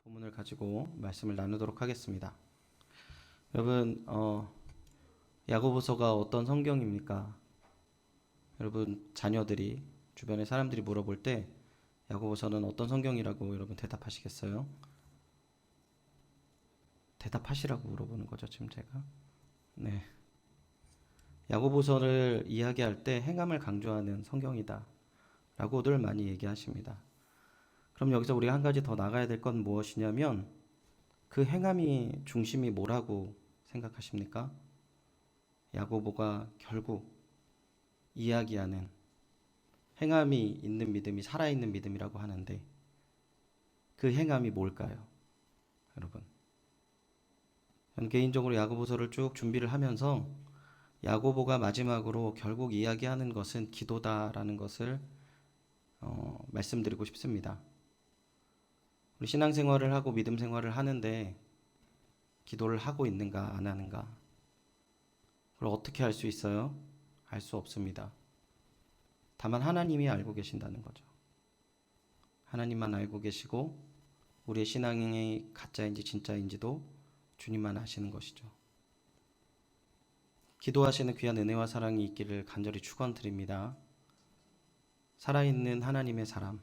본문을 가지고 말씀을 나누도록 하겠습니다. 여러분, 야고보서가 어떤 성경입니까? 여러분 자녀들이 주변의 사람들이 물어볼 때 야고보서는 어떤 성경이라고 여러분 대답하시겠어요? 대답하시라고 물어보는 거죠, 지금 제가. 네. 야고보서를 이야기할 때 행함을 강조하는 성경이다 라고들 많이 얘기하십니다. 그럼 여기서 우리가 한 가지 더 나가야 될 건 무엇이냐면 그 행함이 중심이 뭐라고 생각하십니까? 야고보가 결국 이야기하는 행함이 있는 믿음이 살아있는 믿음이라고 하는데 그 행함이 뭘까요? 여러분, 저는 개인적으로 야고보서를 쭉 준비를 하면서 야고보가 마지막으로 결국 이야기하는 것은 기도다라는 것을 말씀드리고 싶습니다. 우리 신앙생활을 하고 믿음 생활을 하는데 기도를 하고 있는가 안 하는가, 그걸 어떻게 알 수 있어요? 알 수 없습니다. 다만 하나님이 알고 계신다는 거죠. 하나님만 알고 계시고 우리의 신앙이 가짜인지 진짜인지도 주님만 아시는 것이죠. 기도하시는 귀한 은혜와 사랑이 있기를 간절히 축원드립니다. 살아있는 하나님의 사람,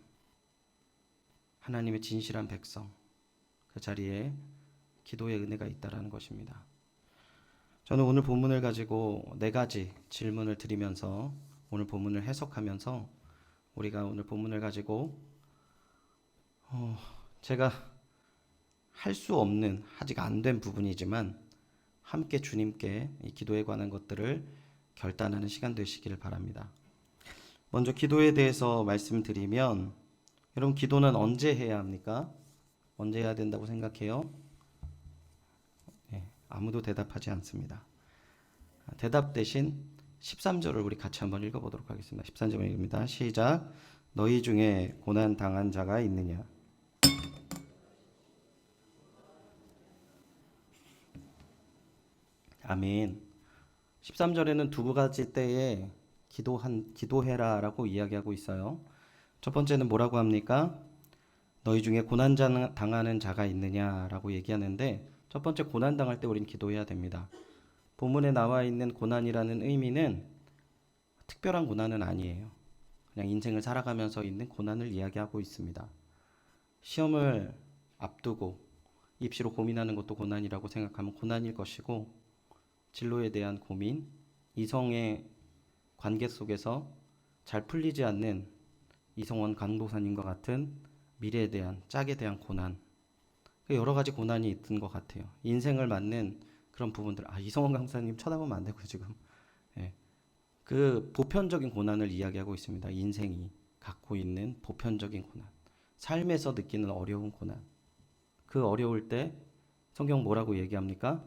하나님의 진실한 백성, 그 자리에 기도의 은혜가 있다라는 것입니다. 저는 오늘 본문을 가지고 네 가지 질문을 드리면서 오늘 본문을 해석하면서 우리가 오늘 본문을 가지고 제가 할 수 없는, 아직 안 된 부분이지만 함께 주님께 이 기도에 관한 것들을 결단하는 시간 되시기를 바랍니다. 먼저 기도에 대해서 말씀드리면, 여러분 기도는 언제 해야 합니까? 언제 해야 된다고 생각해요? 네, 아무도 대답하지 않습니다. 대답 대신 13절을 우리 같이 한번 읽어보도록 하겠습니다. 13절입니다. 시작. 너희 중에 고난 당한 자가 있느냐? 아멘. 13절에는 두 가지 때에 기도해라라고 이야기하고 있어요. 첫 번째는 뭐라고 합니까? 너희 중에 고난 당하는 자가 있느냐라고 얘기하는데, 첫 번째 고난 당할 때 우린 기도해야 됩니다. 본문에 나와 있는 고난이라는 의미는 특별한 고난은 아니에요. 그냥 인생을 살아가면서 있는 고난을 이야기하고 있습니다. 시험을 앞두고 입시로 고민하는 것도 고난이라고 생각하면 고난일 것이고, 진로에 대한 고민, 이성의 관계 속에서 잘 풀리지 않는 이성원 강도사님과 같은 미래에 대한, 짝에 대한 고난, 여러 가지 고난이 있던 것 같아요. 인생을 맞는 그런 부분들, 이성원 강사님 쳐다보면 안 되고요, 지금. 예. 그 보편적인 고난을 이야기하고 있습니다. 인생이 갖고 있는 보편적인 고난, 삶에서 느끼는 어려운 고난. 그 어려울 때 성경 뭐라고 얘기합니까?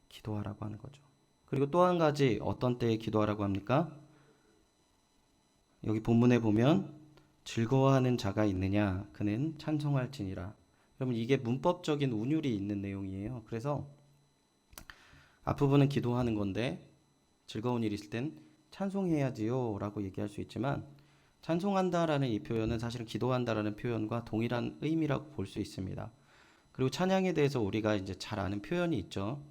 기도하라고 하는 거죠. 그리고 또 한 가지, 어떤 때에 기도하라고 합니까? 여기 본문에 보면 즐거워하는 자가 있느냐? 그는 찬송할지니라. 여러분 이게 문법적인 운율이 있는 내용이에요. 그래서 앞부분은 기도하는 건데 즐거운 일이 있을 땐 찬송해야지요 라고 얘기할 수 있지만, 찬송한다라는 이 표현은 사실은 기도한다라는 표현과 동일한 의미라고 볼 수 있습니다. 그리고 찬양에 대해서 우리가 이제 잘 아는 표현이 있죠.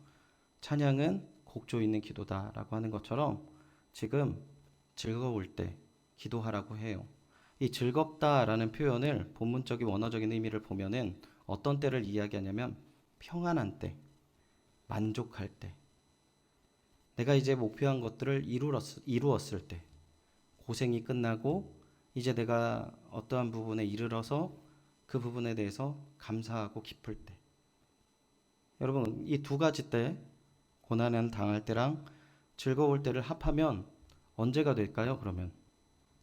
찬양은 곡조 있는 기도다라고 하는 것처럼 지금 즐거울 때 기도하라고 해요. 이 즐겁다라는 표현을 본문적인 원어적인 의미를 보면은 어떤 때를 이야기하냐면 평안한 때, 만족할 때, 내가 이제 목표한 것들을 이루었을 때, 고생이 끝나고 이제 내가 어떠한 부분에 이르러서 그 부분에 대해서 감사하고 기쁠 때. 여러분 이 두 가지 때, 고난을 당할 때랑 즐거울 때를 합하면 언제가 될까요? 그러면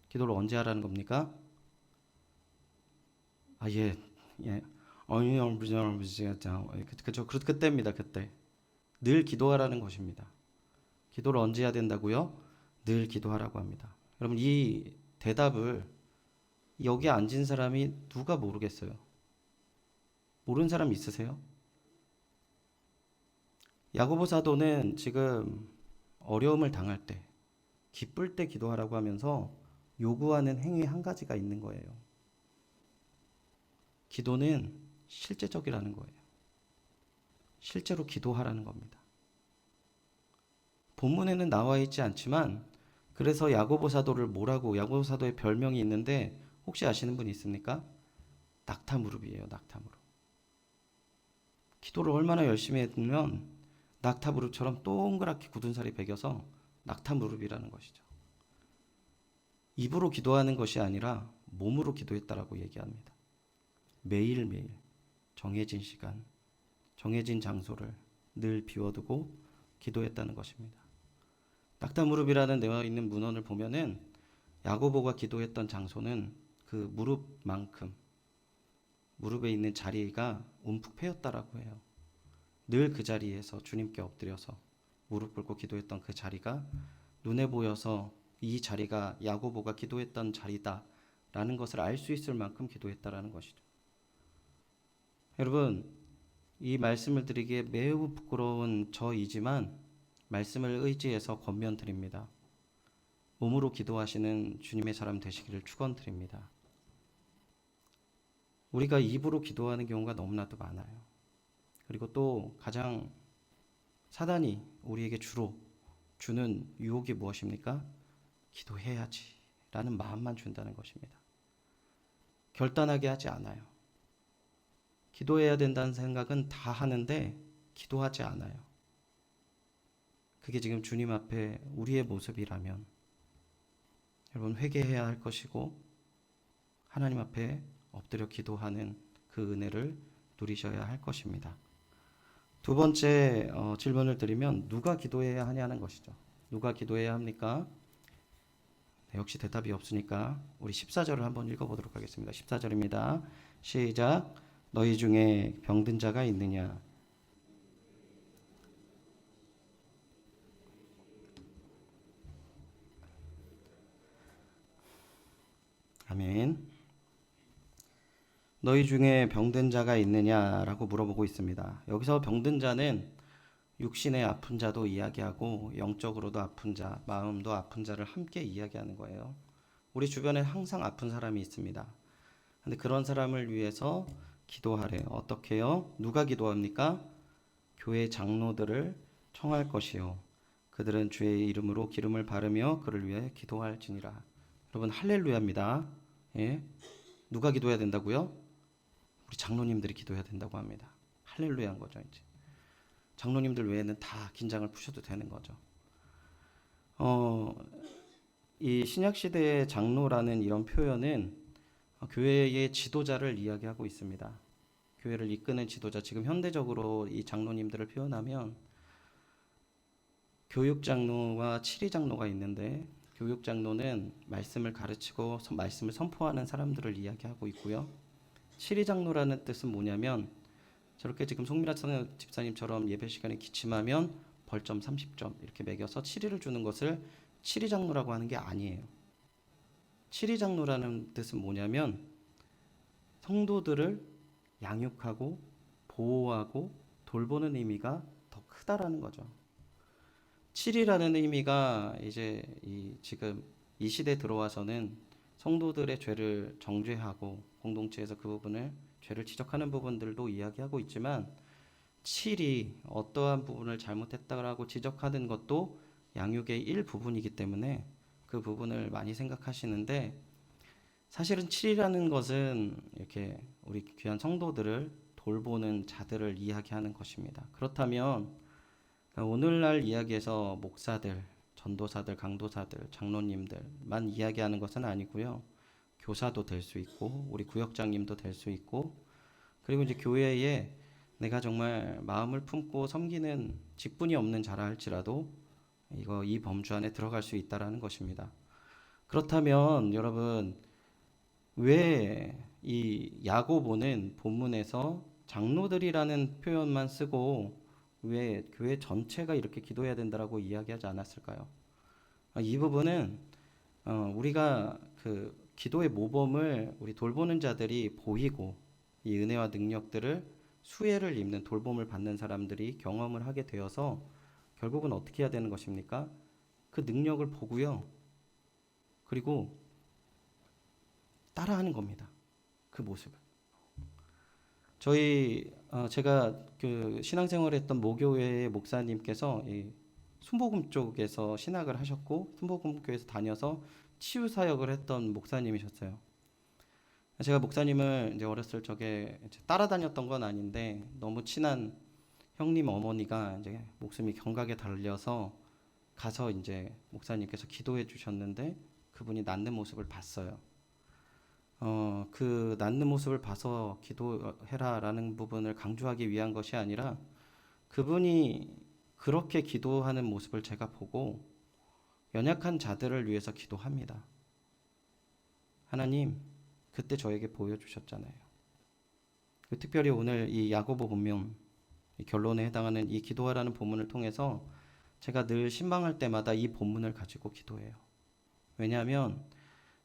기도를 언제 하라는 겁니까? 예, 예. 그쵸, 그때입니다. 그때 늘 기도하라는 것입니다. 기도를 언제 해야 된다고요? 늘 기도하라고 합니다. 여러분 이 대답을 여기 앉은 사람이 누가 모르겠어요? 모르는 사람 있으세요? 야고보 사도는 지금 어려움을 당할 때, 기쁠 때 기도하라고 하면서 요구하는 행위 한 가지가 있는 거예요. 기도는 실제적이라는 거예요. 실제로 기도하라는 겁니다. 본문에는 나와 있지 않지만 그래서 야고보 사도를 뭐라고 야고보 사도의 별명이 있는데 혹시 아시는 분 있습니까? 낙타 무릎이에요. 낙타 무릎. 기도를 얼마나 열심히 했으면 낙타 무릎처럼 동그랗게 굳은 살이 배겨서 낙타 무릎이라는 것이죠. 입으로 기도하는 것이 아니라 몸으로 기도했다라고 얘기합니다. 매일매일 정해진 시간, 정해진 장소를 늘 비워두고 기도했다는 것입니다. 낙타 무릎이라는 되어 있는 문헌을 보면은 야고보가 기도했던 장소는 그 무릎만큼 무릎에 있는 자리가 움푹 패였다라고 해요. 늘 그 자리에서 주님께 엎드려서 무릎 꿇고 기도했던 그 자리가 눈에 보여서 이 자리가 야고보가 기도했던 자리다라는 것을 알 수 있을 만큼 기도했다라는 것이죠. 여러분, 이 말씀을 드리기에 매우 부끄러운 저이지만 말씀을 의지해서 권면드립니다. 몸으로 기도하시는 주님의 사람 되시기를 축원드립니다. 우리가 입으로 기도하는 경우가 너무나도 많아요. 그리고 또 가장 사단이 우리에게 주로 주는 유혹이 무엇입니까? 기도해야지 라는 마음만 준다는 것입니다. 결단하게 하지 않아요. 기도해야 된다는 생각은 다 하는데 기도하지 않아요. 그게 지금 주님 앞에 우리의 모습이라면 여러분 회개해야 할 것이고 하나님 앞에 엎드려 기도하는 그 은혜를 누리셔야 할 것입니다. 두 번째 질문을 드리면 누가 기도해야 하냐는 것이죠. 누가 기도해야 합니까? 네, 역시 대답이 없으니까 우리 14절을 한번 읽어보도록 하겠습니다. 14절입니다. 시작. 너희 중에 병든 자가 있느냐? 아멘. 너희 중에 병든 자가 있느냐라고 물어보고 있습니다. 여기서 병든 자는 육신의 아픈 자도 이야기하고 영적으로도 아픈 자, 마음도 아픈 자를 함께 이야기하는 거예요. 우리 주변에 항상 아픈 사람이 있습니다. 근데 그런 사람을 위해서 기도하래요. 어떻게요? 누가 기도합니까? 교회 장로들을 청할 것이요. 그들은 주의 이름으로 기름을 바르며 그를 위해 기도할지니라. 여러분 할렐루야입니다. 예? 누가 기도해야 된다고요? 우리 장로님들이 기도해야 된다고 합니다. 할렐루야인 거죠. 이제 장로님들 외에는 다 긴장을 푸셔도 되는 거죠. 이 신약 시대의 장로라는 이런 표현은 교회의 지도자를 이야기하고 있습니다. 교회를 이끄는 지도자. 지금 현대적으로 이 장로님들을 표현하면 교육 장로와 치리 장로가 있는데 교육 장로는 말씀을 가르치고 말씀을 선포하는 사람들을 이야기하고 있고요. 치리 장로라는 뜻은 뭐냐면 저렇게 지금 송미라 집사님처럼 예배 시간에 기침하면 벌점 30점 이렇게 매겨서 치리를 주는 것을 치리 장로라고 하는 게 아니에요. 치리 장로라는 뜻은 뭐냐면 성도들을 양육하고 보호하고 돌보는 의미가 더 크다라는 거죠. 치리라는 의미가 이제 지금 이 시대에 들어와서는 성도들의 죄를 정죄하고 공동체에서 그 부분을 죄를 지적하는 부분들도 이야기하고 있지만 칠이 어떠한 부분을 잘못했다고 지적하는 것도 양육의 일부분이기 때문에 그 부분을 많이 생각하시는데 사실은 칠이라는 것은 이렇게 우리 귀한 성도들을 돌보는 자들을 이야기하는 것입니다. 그렇다면 오늘날 이야기에서 목사들, 전도사들, 강도사들, 장로님들만 이야기하는 것은 아니고요. 교사도 될 수 있고 우리 구역장님도 될 수 있고 그리고 이제 교회에 내가 정말 마음을 품고 섬기는 직분이 없는 자라 할지라도 이 범주 안에 들어갈 수 있다라는 것입니다. 그렇다면 여러분 왜 이 야고보는 본문에서 장로들이라는 표현만 쓰고 왜 교회 전체가 이렇게 기도해야 된다라고 이야기하지 않았을까요? 이 부분은 우리가 그 기도의 모범을 우리 돌보는 자들이 보이고 이 은혜와 능력들을 수혜를 입는 돌봄을 받는 사람들이 경험을 하게 되어서 결국은 어떻게 해야 되는 것입니까? 그 능력을 보고요. 그리고 따라하는 겁니다. 그 모습을. 제가 그 신앙생활했던 모교회의 목사님께서 이 순복음 쪽에서 신학을 하셨고 순복음교회에서 다녀서 치유 사역을 했던 목사님이셨어요. 제가 목사님을 이제 어렸을 적에 이제 따라다녔던 건 아닌데 너무 친한 형님 어머니가 이제 목숨이 경각에 달려서 가서 이제 목사님께서 기도해 주셨는데 그분이 낫는 모습을 봤어요. 그 낫는 모습을 봐서 기도해라라는 부분을 강조하기 위한 것이 아니라 그분이 그렇게 기도하는 모습을 제가 보고 연약한 자들을 위해서 기도합니다. 하나님, 그때 저에게 보여주셨잖아요. 특별히 오늘 이 야고보 본문 이 결론에 해당하는 이 기도하라는 본문을 통해서 제가 늘 신방할 때마다 이 본문을 가지고 기도해요. 왜냐하면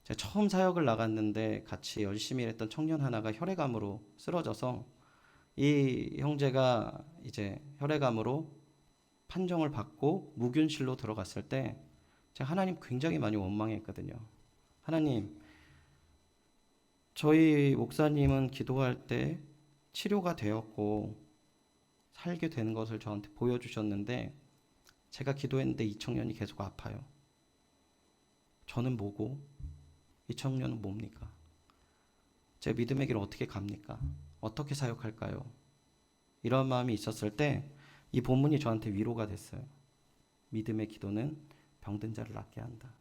제가 처음 사역을 나갔는데 같이 열심히 했던 청년 하나가 혈액암으로 쓰러져서 이 형제가 이제 혈액암으로 판정을 받고 무균실로 들어갔을 때 제가 하나님 굉장히 많이 원망했거든요. 하나님, 저희 목사님은 기도할 때 치료가 되었고 살게 되는 것을 저한테 보여주셨는데 제가 기도했는데 이 청년이 계속 아파요. 저는 뭐고 이 청년은 뭡니까? 제 믿음의 길을 어떻게 갑니까? 어떻게 사역할까요? 이런 마음이 있었을 때 이 본문이 저한테 위로가 됐어요. 믿음의 기도는 병든 자를 낫게 한다.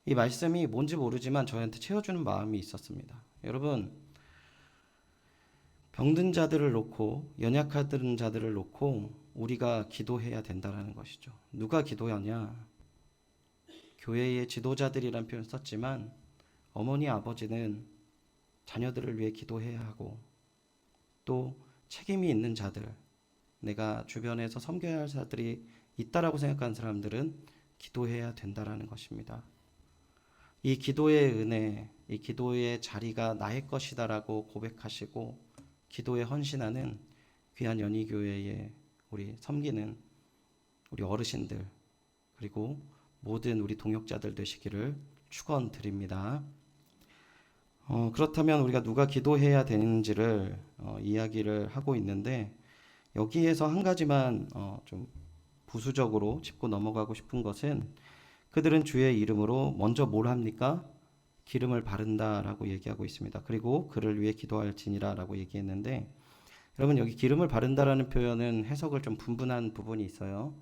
이 말씀이 뭔지 모르지만 저한테 채워주는 마음이 있었습니다. 여러분, 병든 자들을 놓고 연약하던 자들을 놓고 우리가 기도해야 된다는 것이죠. 누가 기도하냐? 교회의 지도자들이란 표현 썼지만 어머니 아버지는 자녀들을 위해 기도해야 하고 또 책임이 있는 자들, 내가 주변에서 섬겨야 할 자들이 있다라고 생각하는 사람들은 기도해야 된다라는 것입니다. 이 기도의 은혜, 이 기도의 자리가 나의 것이다라고 고백하시고 기도에 헌신하는 귀한 연희교회에 우리 섬기는 우리 어르신들 그리고 모든 우리 동역자들 되시기를 축원드립니다. 그렇다면 우리가 누가 기도해야 되는지를 이야기를 하고 있는데 여기에서 한 가지만 좀 부수적으로 짚고 넘어가고 싶은 것은 그들은 주의 이름으로 먼저 뭘 합니까? 기름을 바른다라고 얘기하고 있습니다. 그리고 그를 위해 기도할지니라라고 얘기했는데 여러분 여기 기름을 바른다라는 표현은 해석을 좀 분분한 부분이 있어요.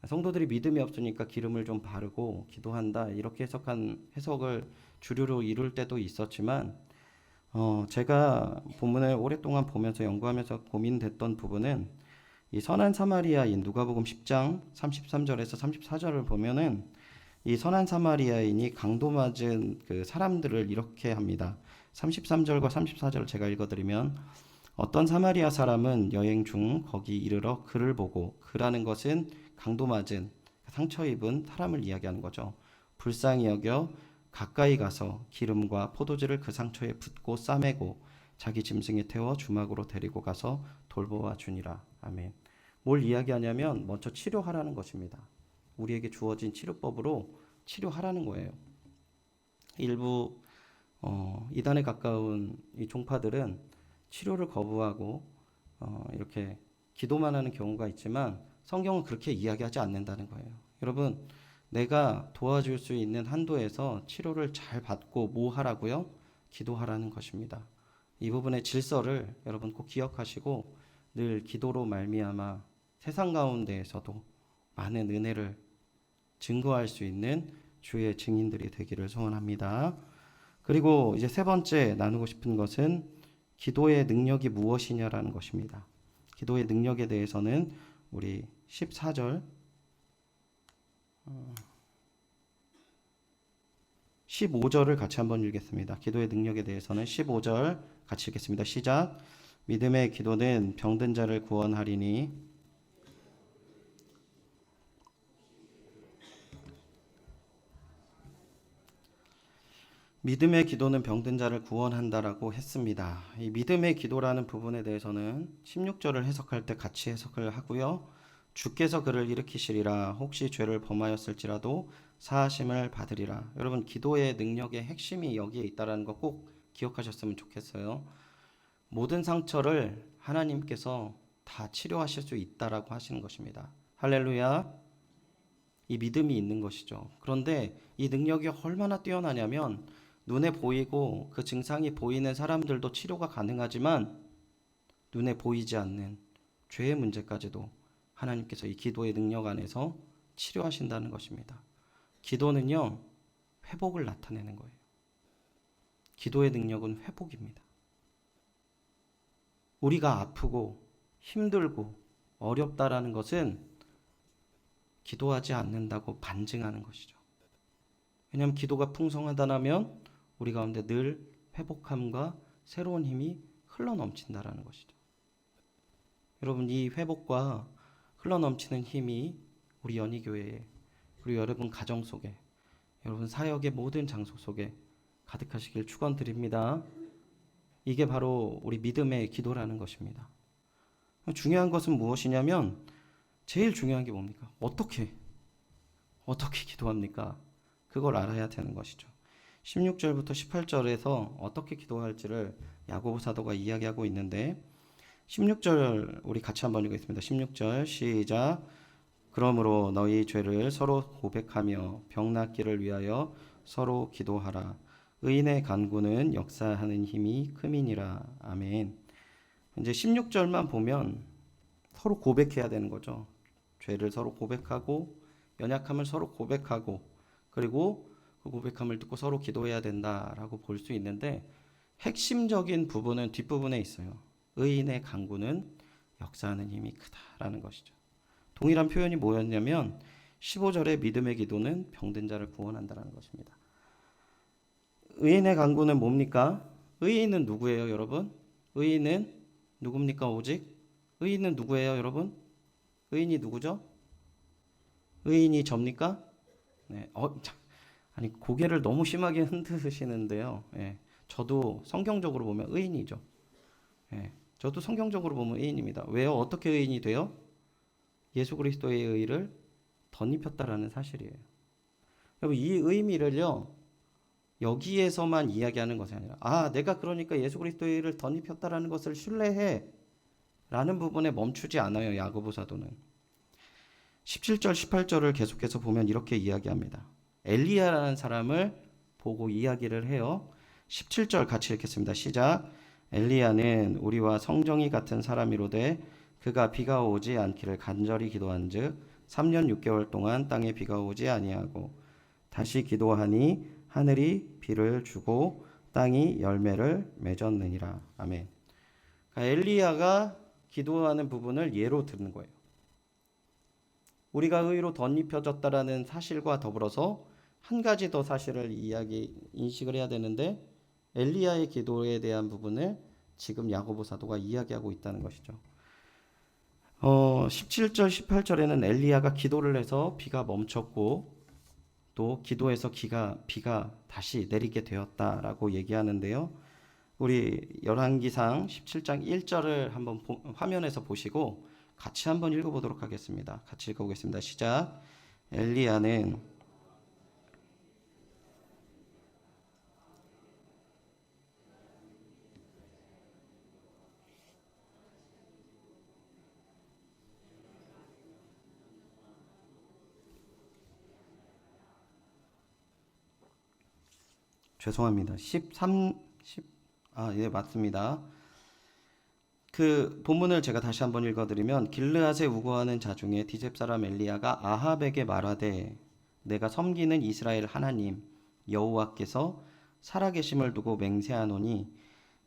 성도들이 믿음이 없으니까 기름을 좀 바르고 기도한다 이렇게 해석한 해석을 주류로 이룰 때도 있었지만 제가 본문을 오랫동안 보면서 연구하면서 고민됐던 부분은 이 선한 사마리아인 누가복음 10장 33절에서 34절을 보면은 이 선한 사마리아인이 강도 맞은 그 사람들을 이렇게 합니다. 33절과 34절을 제가 읽어드리면 어떤 사마리아 사람은 여행 중 거기 이르러 그를 보고 그라는 것은 강도 맞은 상처 입은 사람을 이야기하는 거죠. 불쌍히 여겨 가까이 가서 기름과 포도주를 그 상처에 붓고 싸매고 자기 짐승에 태워 주막으로 데리고 가서 돌보아 주니라. 아멘. 뭘 이야기하냐면 먼저 치료하라는 것입니다. 우리에게 주어진 치료법으로 치료하라는 거예요. 일부 이단에 가까운 이 종파들은 치료를 거부하고 이렇게 기도만 하는 경우가 있지만 성경은 그렇게 이야기하지 않는다는 거예요. 여러분, 내가 도와줄 수 있는 한도에서 치료를 잘 받고 뭐 하라고요? 기도하라는 것입니다. 이 부분의 질서를 여러분 꼭 기억하시고 늘 기도로 말미암아 세상 가운데에서도 많은 은혜를 증거할 수 있는 주의 증인들이 되기를 소원합니다. 그리고 이제 세 번째 나누고 싶은 것은 기도의 능력이 무엇이냐라는 것입니다. 기도의 능력에 대해서는 우리 14절 15절을 같이 한번 읽겠습니다. 기도의 능력에 대해서는 15절 같이 읽겠습니다. 시작. 믿음의 기도는 병든 자를 구원하리니 믿음의 기도는 병든 자를 구원한다라고 했습니다. 이 믿음의 기도라는 부분에 대해서는 16절을 해석할 때 같이 해석을 하고요. 주께서 그를 일으키시리라. 혹시 죄를 범하였을지라도 사하심을 받으리라. 여러분 기도의 능력의 핵심이 여기에 있다라는 거 꼭 기억하셨으면 좋겠어요. 모든 상처를 하나님께서 다 치료하실 수 있다라고 하시는 것입니다. 할렐루야. 이 믿음이 있는 것이죠. 그런데 이 능력이 얼마나 뛰어나냐면 눈에 보이고 그 증상이 보이는 사람들도 치료가 가능하지만 눈에 보이지 않는 죄의 문제까지도 하나님께서 이 기도의 능력 안에서 치료하신다는 것입니다. 기도는요, 회복을 나타내는 거예요. 기도의 능력은 회복입니다. 우리가 아프고 힘들고 어렵다라는 것은 기도하지 않는다고 반증하는 것이죠. 왜냐하면 기도가 풍성하다면 우리 가운데 늘 회복함과 새로운 힘이 흘러넘친다라는 것이죠. 여러분, 이 회복과 흘러넘치는 힘이 우리 연희교회에, 그리고 여러분 가정 속에, 여러분 사역의 모든 장소 속에 가득하시길 축원드립니다. 이게 바로 우리 믿음의 기도라는 것입니다. 중요한 것은 무엇이냐면, 제일 중요한 게 뭡니까? 어떻게 기도합니까? 그걸 알아야 되는 것이죠. 16절부터 18절에서 어떻게 기도할지를 야고보 사도가 이야기하고 있는데, 16절 우리 같이 한번 읽겠습니다. 16절 시작. 그러므로 너희 죄를 서로 고백하며 병 낫기를 위하여 서로 기도하라. 의인의 간구는 역사하는 힘이 큼이니라. 아멘. 이제 16절만 보면 서로 고백해야 되는 거죠. 죄를 서로 고백하고 연약함을 서로 고백하고 그리고 그 고백함을 듣고 서로 기도해야 된다라고 볼 수 있는데, 핵심적인 부분은 뒷부분에 있어요. 의인의 간구는 역사하는 힘이 크다라는 것이죠. 동일한 표현이 뭐였냐면 15절의 믿음의 기도는 병든 자를 구원한다라는 것입니다. 의인의 간구는 뭡니까? 의인은 누구예요, 여러분? 의인은 누굽니까? 오직 의인은 누구예요, 여러분? 의인이 누구죠? 의인이 접니까? 네. 아니 고개를 너무 심하게 흔드시는데요. 예. 저도 성경적으로 보면 의인이죠. 예. 저도 성경적으로 보면 의인입니다. 왜요? 어떻게 의인이 돼요? 예수 그리스도의 의를 덧입혔다라는 사실이에요. 여러분, 이 의미를요, 여기에서만 이야기하는 것이 아니라, 내가 그러니까 예수 그리스도의 의를 덧입혔다라는 것을 신뢰해 라는 부분에 멈추지 않아요. 야고보 사도는 17절 18절을 계속해서 보면 이렇게 이야기합니다. 엘리야라는 사람을 보고 이야기를 해요. 17절 같이 읽겠습니다. 시작. 엘리야는 우리와 성정이 같은 사람이로되 그가 비가 오지 않기를 간절히 기도한즉 3년 6개월 동안 땅에 비가 오지 아니하고 다시 기도하니 하늘이 비를 주고 땅이 열매를 맺었느니라. 아멘. 그러니까 엘리야가 기도하는 부분을 예로 드는 거예요. 우리가 의로 덧입혀졌다라는 사실과 더불어서 한 가지 더 사실을 인식을 해야 되는데, 엘리야의 기도에 대한 부분을 지금 야고보 사도가 이야기하고 있다는 것이죠. 17절 18절에는 엘리야가 기도를 해서 비가 멈췄고 또 기도해서 비가 다시 내리게 되었다라고 얘기하는데요. 우리 열왕기상 17장 1절을 한번 화면에서 보시고 같이 한번 읽어보도록 하겠습니다. 같이 읽어보겠습니다. 시작. 엘리야는 죄송합니다. 예, 맞습니다. 그 본문을 제가 다시 한번 읽어드리면, 길르앗에 우거하는 자 중에 디셉 사람 엘리야가 아합에게 말하되 내가 섬기는 이스라엘 하나님 여호와께서 살아계심을 두고 맹세하노니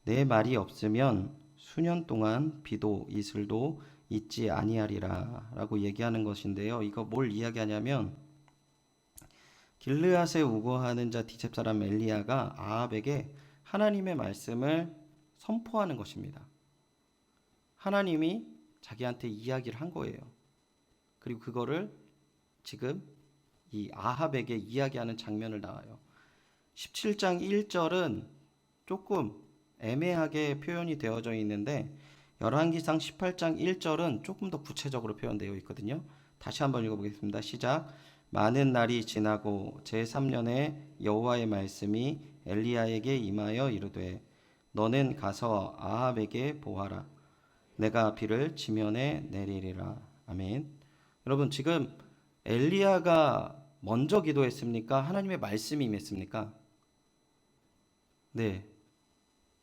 내 말이 없으면 수년 동안 비도 이슬도 있지 아니하리라 라고 얘기하는 것인데요. 이거 뭘 이야기하냐면, 길르앗에 우거하는 자 디셉 사람 엘리야가 아합에게 하나님의 말씀을 선포하는 것입니다. 하나님이 자기한테 이야기를 한 거예요. 그리고 그거를 지금 이 아합에게 이야기하는 장면을 나와요. 17장 1절은 조금 애매하게 표현이 되어져 있는데, 열왕기상 18장 1절은 조금 더 구체적으로 표현되어 있거든요. 다시 한번 읽어보겠습니다. 시작. 많은 날이 지나고 제3년에 여호와의 말씀이 엘리야에게 임하여 이르되 너는 가서 아합에게 보아라. 내가 비를 지면에 내리리라. 아멘. 여러분, 지금 엘리야가 먼저 기도했습니까? 하나님의 말씀이 임했습니까? 네.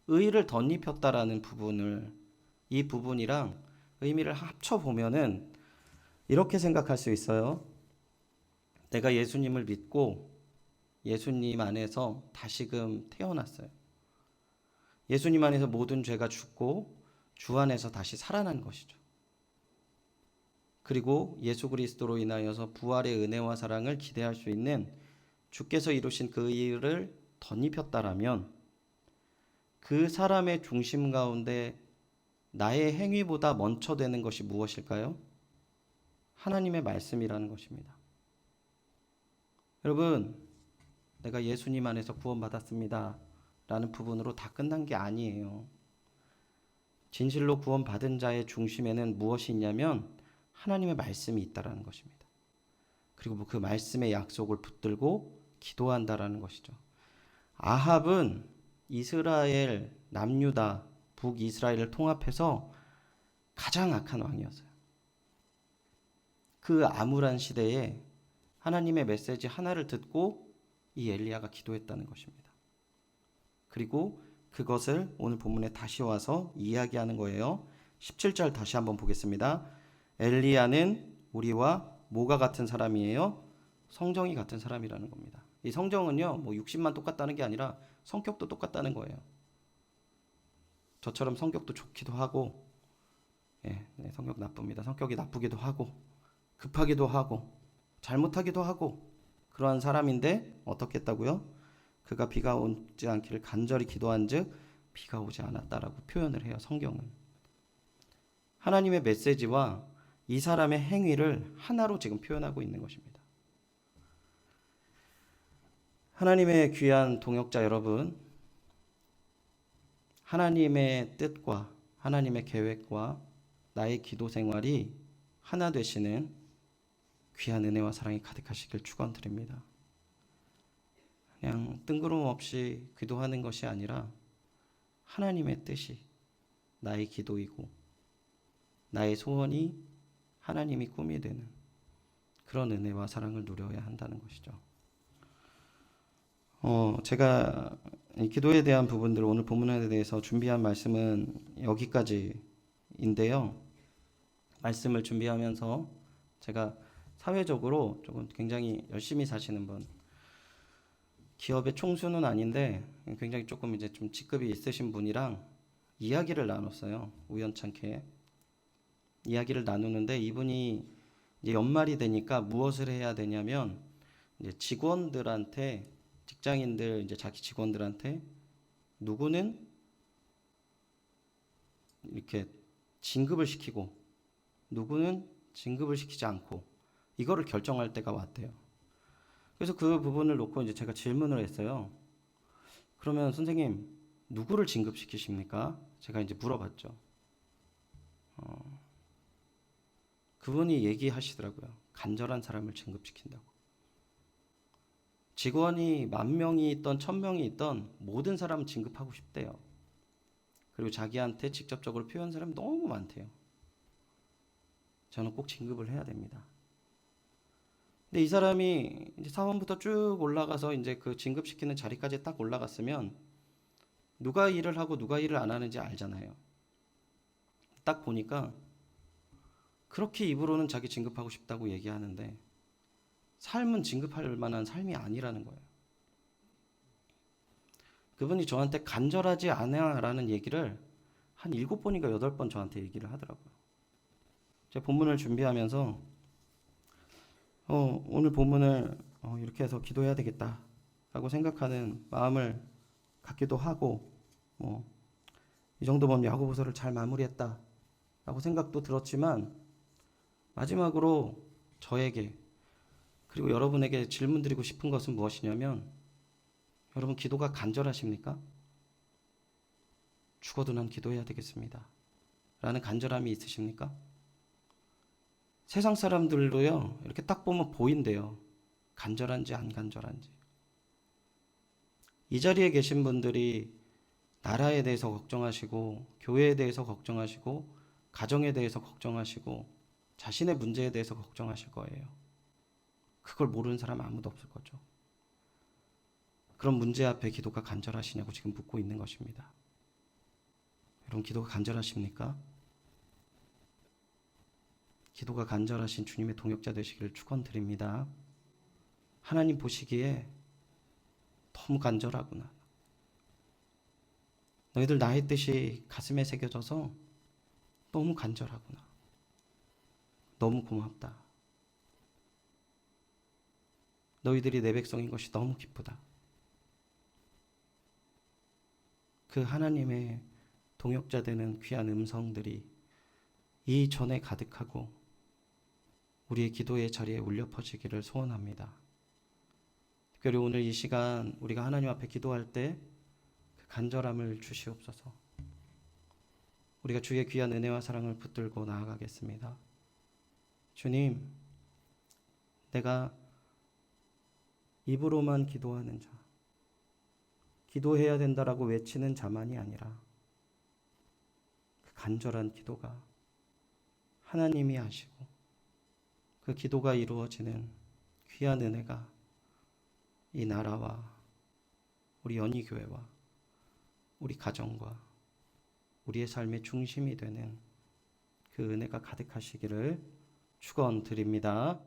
의를 덧입혔다라는 부분을, 이 부분이랑 의미를 합쳐 보면은 이렇게 생각할 수 있어요. 내가 예수님을 믿고 예수님 안에서 다시금 태어났어요. 예수님 안에서 모든 죄가 죽고 주 안에서 다시 살아난 것이죠. 그리고 예수 그리스도로 인하여서 부활의 은혜와 사랑을 기대할 수 있는 주께서 이루신 그 일을 덧입혔다라면 그 사람의 중심 가운데 나의 행위보다 먼저 되는 것이 무엇일까요? 하나님의 말씀이라는 것입니다. 여러분, 내가 예수님 안에서 구원받았습니다 라는 부분으로 다 끝난 게 아니에요. 진실로 구원받은 자의 중심에는 무엇이 있냐면 하나님의 말씀이 있다라는 것입니다. 그리고 그 말씀의 약속을 붙들고 기도한다라는 것이죠. 아합은 이스라엘 남유다 북이스라엘을 통합해서 가장 악한 왕이었어요. 그 암울한 시대에 하나님의 메시지 하나를 듣고 이 엘리야가 기도했다는 것입니다. 그리고 그것을 오늘 본문에 다시 와서 이야기하는 거예요. 17절 다시 한번 보겠습니다. 엘리야는 우리와 뭐가 같은 사람이에요? 성정이 같은 사람이라는 겁니다. 이 성정은요, 뭐 육신만 똑같다는 게 아니라 성격도 똑같다는 거예요. 저처럼 성격도 좋기도 하고, 성격 나쁩니다. 성격이 나쁘기도 하고, 급하기도 하고, 잘못하기도 하고, 그러한 사람인데 어떻게 했다고요? 그가 비가 오지 않기를 간절히 기도한즉 비가 오지 않았다라고 표현을 해요. 성경은 하나님의 메시지와 이 사람의 행위를 하나로 지금 표현하고 있는 것입니다. 하나님의 귀한 동역자 여러분, 하나님의 뜻과 하나님의 계획과 나의 기도 생활이 하나 되시는 귀한 은혜와 사랑이 가득하시길 축원드립니다. 그냥 뜬구름없이 기도하는 것이 아니라 하나님의 뜻이 나의 기도이고 나의 소원이 하나님이 꿈이 되는 그런 은혜와 사랑을 누려야 한다는 것이죠. 제가 이 기도에 대한 부분들 오늘 본문에 대해서 준비한 말씀은 여기까지인데요. 말씀을 준비하면서 제가 사회적으로 조금 굉장히 열심히 사시는 분, 기업의 총수는 아닌데 굉장히 조금 이제 좀 직급이 있으신 분이랑 이야기를 나눴어요. 우연찮게 이야기를 나누는데 이분이 이제 연말이 되니까 무엇을 해야 되냐면 이제 직원들한테, 직장인들 이제 자기 직원들한테 누구는 이렇게 진급을 시키고 누구는 진급을 시키지 않고 이거를 결정할 때가 왔대요. 그래서 그 부분을 놓고 이제 제가 질문을 했어요. 그러면 선생님 누구를 진급시키십니까? 제가 이제 물어봤죠. 그분이 얘기하시더라고요. 간절한 사람을 진급시킨다고. 직원이 10,000명이 있던 1,000명이 있던 모든 사람을 진급하고 싶대요. 그리고 자기한테 직접적으로 표현한 사람이 너무 많대요. 저는 꼭 진급을 해야 됩니다. 근데 이 사람이 이제 사원부터 쭉 올라가서 이제 그 진급시키는 자리까지 딱 올라갔으면 누가 일을 하고 누가 일을 안 하는지 알잖아요. 딱 보니까 그렇게 입으로는 자기 진급하고 싶다고 얘기하는데 삶은 진급할 만한 삶이 아니라는 거예요. 그분이 저한테 간절하지 않아라는 얘기를 한 7번인가 8번 저한테 얘기를 하더라고요. 제가 본문을 준비하면서 오늘 본문을 이렇게 해서 기도해야 되겠다라고 생각하는 마음을 갖기도 하고 이 정도면 야고보서를 잘 마무리했다라고 생각도 들었지만 마지막으로 저에게 그리고 여러분에게 질문 드리고 싶은 것은 무엇이냐면 여러분 기도가 간절하십니까? 죽어도 난 기도해야 되겠습니다 라는 간절함이 있으십니까? 세상 사람들도요 이렇게 딱 보면 보인대요. 간절한지 안 간절한지. 이 자리에 계신 분들이 나라에 대해서 걱정하시고 교회에 대해서 걱정하시고 가정에 대해서 걱정하시고 자신의 문제에 대해서 걱정하실 거예요. 그걸 모르는 사람 아무도 없을 거죠. 그런 문제 앞에 기도가 간절하시냐고 지금 묻고 있는 것입니다. 여러분, 기도가 간절하십니까? 기도가 간절하신 주님의 동역자 되시기를 축원드립니다. 하나님 보시기에 너무 간절하구나. 너희들 나의 뜻이 가슴에 새겨져서 너무 간절하구나. 너무 고맙다. 너희들이 내 백성인 것이 너무 기쁘다. 그 하나님의 동역자 되는 귀한 음성들이 이 전에 가득하고 우리의 기도의 자리에 울려 퍼지기를 소원합니다. 특별히 오늘 이 시간 우리가 하나님 앞에 기도할 때 그 간절함을 주시옵소서. 우리가 주의 귀한 은혜와 사랑을 붙들고 나아가겠습니다. 주님, 내가 입으로만 기도하는 자, 기도해야 된다라고 외치는 자만이 아니라 그 간절한 기도가 하나님이 하시고 그 기도가 이루어지는 귀한 은혜가 이 나라와 우리 연희교회와 우리 가정과 우리의 삶의 중심이 되는 그 은혜가 가득하시기를 축원드립니다.